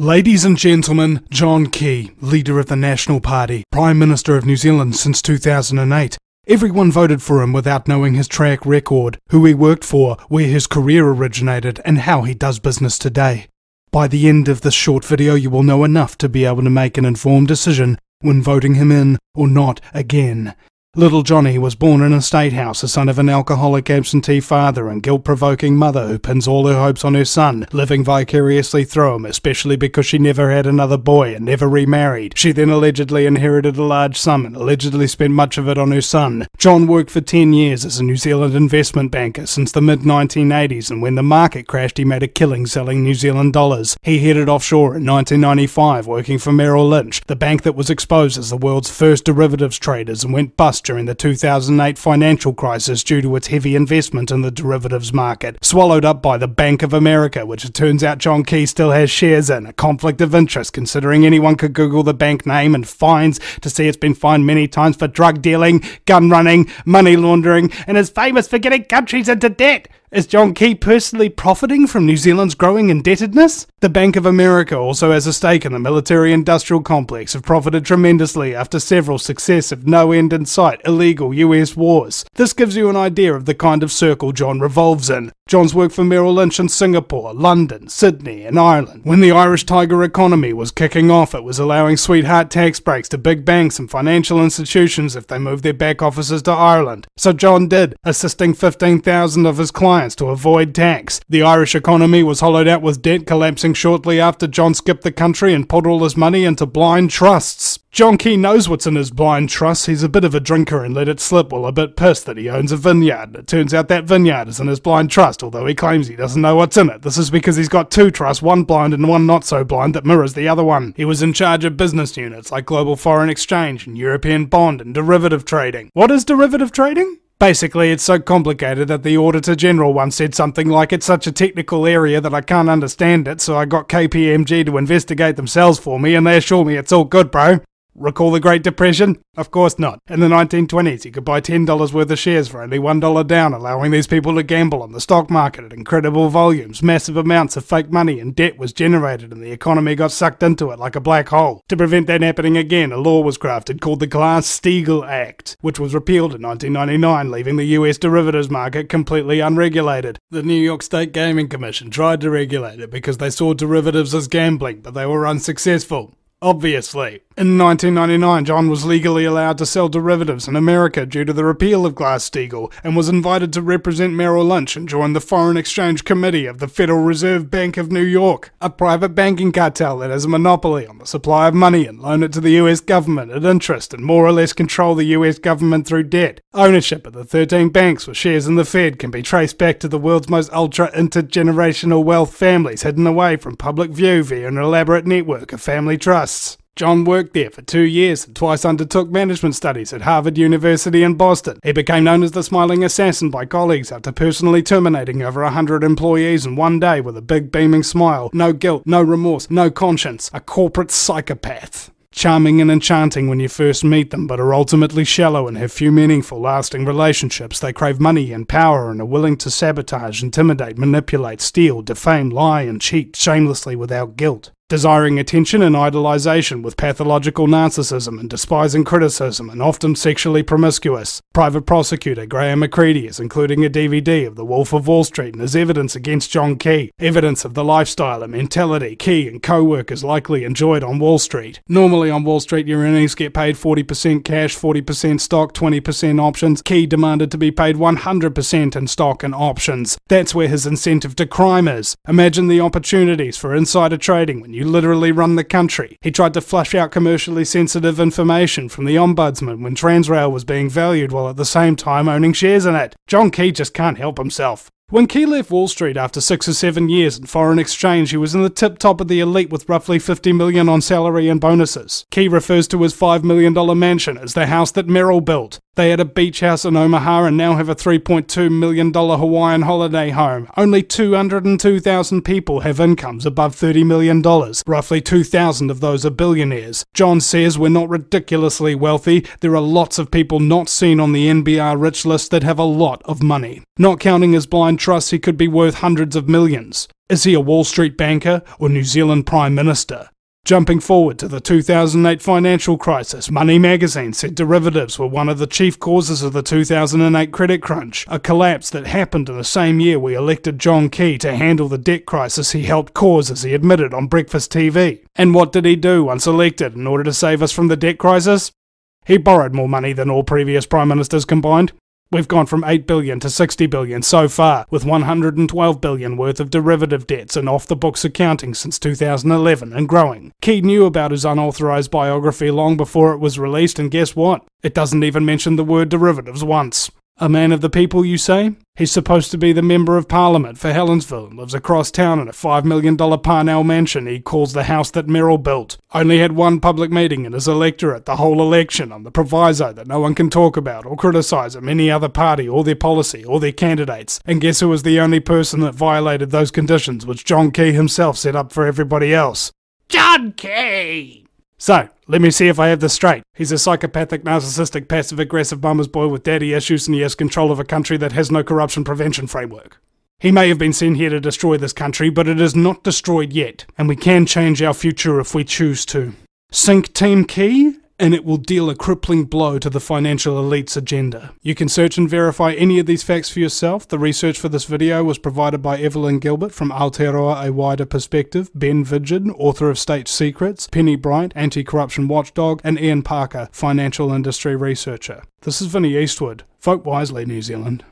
Ladies and gentlemen, John Key, leader of the National Party, Prime Minister of New Zealand since 2008. Everyone voted for him without knowing his track record, who he worked for, where his career originated, and how he does business today. By the end of this short video, you will know enough to be able to make an informed decision when voting him in or not again. Little Johnny was born in a state house, the son of an alcoholic absentee father and guilt-provoking mother who pins all her hopes on her son, living vicariously through him, especially because she never had another boy and never remarried. She then allegedly inherited a large sum and allegedly spent much of it on her son. John worked for 10 years as a New Zealand investment banker since the mid-1980s, and when the market crashed he made a killing selling New Zealand dollars. He headed offshore in 1995, working for Merrill Lynch, the bank that was exposed as the world's first derivatives traders and went bust during the 2008 financial crisis due to its heavy investment in the derivatives market, swallowed up by the Bank of America, which it turns out John Key still has shares in, a conflict of interest considering anyone could Google the bank name and fines to see it's been fined many times for drug dealing, gun running, money laundering, and is famous for getting countries into debt. Is John Key personally profiting from New Zealand's growing indebtedness? The Bank of America also has a stake in the military-industrial complex, have profited tremendously after several successive, no-end-in-sight, illegal US wars. This gives you an idea of the kind of circle John revolves in. John's worked for Merrill Lynch in Singapore, London, Sydney and Ireland. When the Irish tiger economy was kicking off, it was allowing sweetheart tax breaks to big banks and financial institutions if they moved their back offices to Ireland. So John did, assisting 15,000 of his clients to avoid tax. The Irish economy was hollowed out with debt collapsing shortly after John skipped the country and put all his money into blind trusts. John Key knows what's in his blind trusts. He's a bit of a drinker and let it slip while a bit pissed that he owns a vineyard. It turns out that vineyard is in his blind trust, although he claims he doesn't know what's in it. This is because he's got two trusts, one blind and one not so blind, that mirrors the other one. He was in charge of business units like global foreign exchange and European bond and derivative trading. What is derivative trading? Basically, it's so complicated that the Auditor General once said something like, "It's such a technical area that I can't understand it, so I got KPMG to investigate themselves for me, and they assure me it's all good, bro." Recall the Great Depression? Of course not. In the 1920s, you could buy $10 worth of shares for only $1 down, allowing these people to gamble on the stock market at incredible volumes. Massive amounts of fake money and debt was generated, and the economy got sucked into it like a black hole. To prevent that happening again, a law was crafted called the Glass-Steagall Act, which was repealed in 1999, leaving the US derivatives market completely unregulated. The New York State Gaming Commission tried to regulate it because they saw derivatives as gambling, but they were unsuccessful. Obviously. In 1999, John was legally allowed to sell derivatives in America due to the repeal of Glass-Steagall, and was invited to represent Merrill Lynch and join the Foreign Exchange Committee of the Federal Reserve Bank of New York, a private banking cartel that has a monopoly on the supply of money and loan it to the US government at interest and more or less control the US government through debt. Ownership of the 13 banks with shares in the Fed can be traced back to the world's most ultra-intergenerational wealth families hidden away from public view via an elaborate network of family trusts. John worked there for 2 years and twice undertook management studies at Harvard University in Boston. He became known as the Smiling Assassin by colleagues after personally terminating over 100 employees in one day with a big beaming smile. No guilt, no remorse, no conscience. A corporate psychopath. Charming and enchanting when you first meet them, but are ultimately shallow and have few meaningful, lasting relationships. They crave money and power and are willing to sabotage, intimidate, manipulate, steal, defame, lie and cheat shamelessly without guilt. Desiring attention and idolization with pathological narcissism and despising criticism, and often sexually promiscuous. Private prosecutor Graham McCready is including a DVD of The Wolf of Wall Street and his evidence against John Key. Evidence of the lifestyle and mentality Key and co-workers likely enjoyed on Wall Street. Normally on Wall Street your earnings get paid 40% cash, 40% stock, 20% options. Key demanded to be paid 100% in stock and options. That's where his incentive to crime is. Imagine the opportunities for insider trading when you literally run the country. He tried to flush out commercially sensitive information from the Ombudsman when Transrail was being valued while at the same time owning shares in it. John Key just can't help himself. When Key left Wall Street after 6 or 7 years in foreign exchange, he was in the tip-top of the elite with roughly $50 million on salary and bonuses. Key refers to his $5 million mansion as the house that Merrill built. They had a beach house in Omaha and now have a $3.2 million Hawaiian holiday home. Only 202,000 people have incomes above $30 million. Roughly 2,000 of those are billionaires. John says we're not ridiculously wealthy. There are lots of people not seen on the NBR rich list that have a lot of money. Not counting his blind trusts, he could be worth hundreds of millions. Is he a Wall Street banker or New Zealand Prime Minister? Jumping forward to the 2008 financial crisis, Money magazine said derivatives were one of the chief causes of the 2008 credit crunch, a collapse that happened in the same year we elected John Key to handle the debt crisis he helped cause, as he admitted on Breakfast TV. And what did he do once elected in order to save us from the debt crisis? He borrowed more money than all previous prime ministers combined. We've gone from 8 billion to 60 billion so far, with 112 billion worth of derivative debts and off-the-books accounting since 2011 and growing. Key knew about his unauthorised biography long before it was released, and guess what? It doesn't even mention the word derivatives once. A man of the people, you say? He's supposed to be the Member of Parliament for Helensville and lives across town in a $5 million Parnell mansion he calls the house that Merrill built. Only had one public meeting in his electorate the whole election on the proviso that no one can talk about or criticise him, any other party or their policy or their candidates. And guess who was the only person that violated those conditions which John Key himself set up for everybody else? John Key! So, let me see if I have this straight. He's a psychopathic, narcissistic, passive-aggressive mama's boy with daddy issues, and he has control of a country that has no corruption prevention framework. He may have been sent here to destroy this country, but it is not destroyed yet, and we can change our future if we choose to. Sink Team Key, and it will deal a crippling blow to the financial elite's agenda. You can search and verify any of these facts for yourself. The research for this video was provided by Evelyn Gilbert from Aotearoa A Wider Perspective, Ben Vidgen, author of State Secrets, Penny Bright, anti-corruption watchdog, and Ian Parker, financial industry researcher. This is Vinny Eastwood. Vote wisely, New Zealand.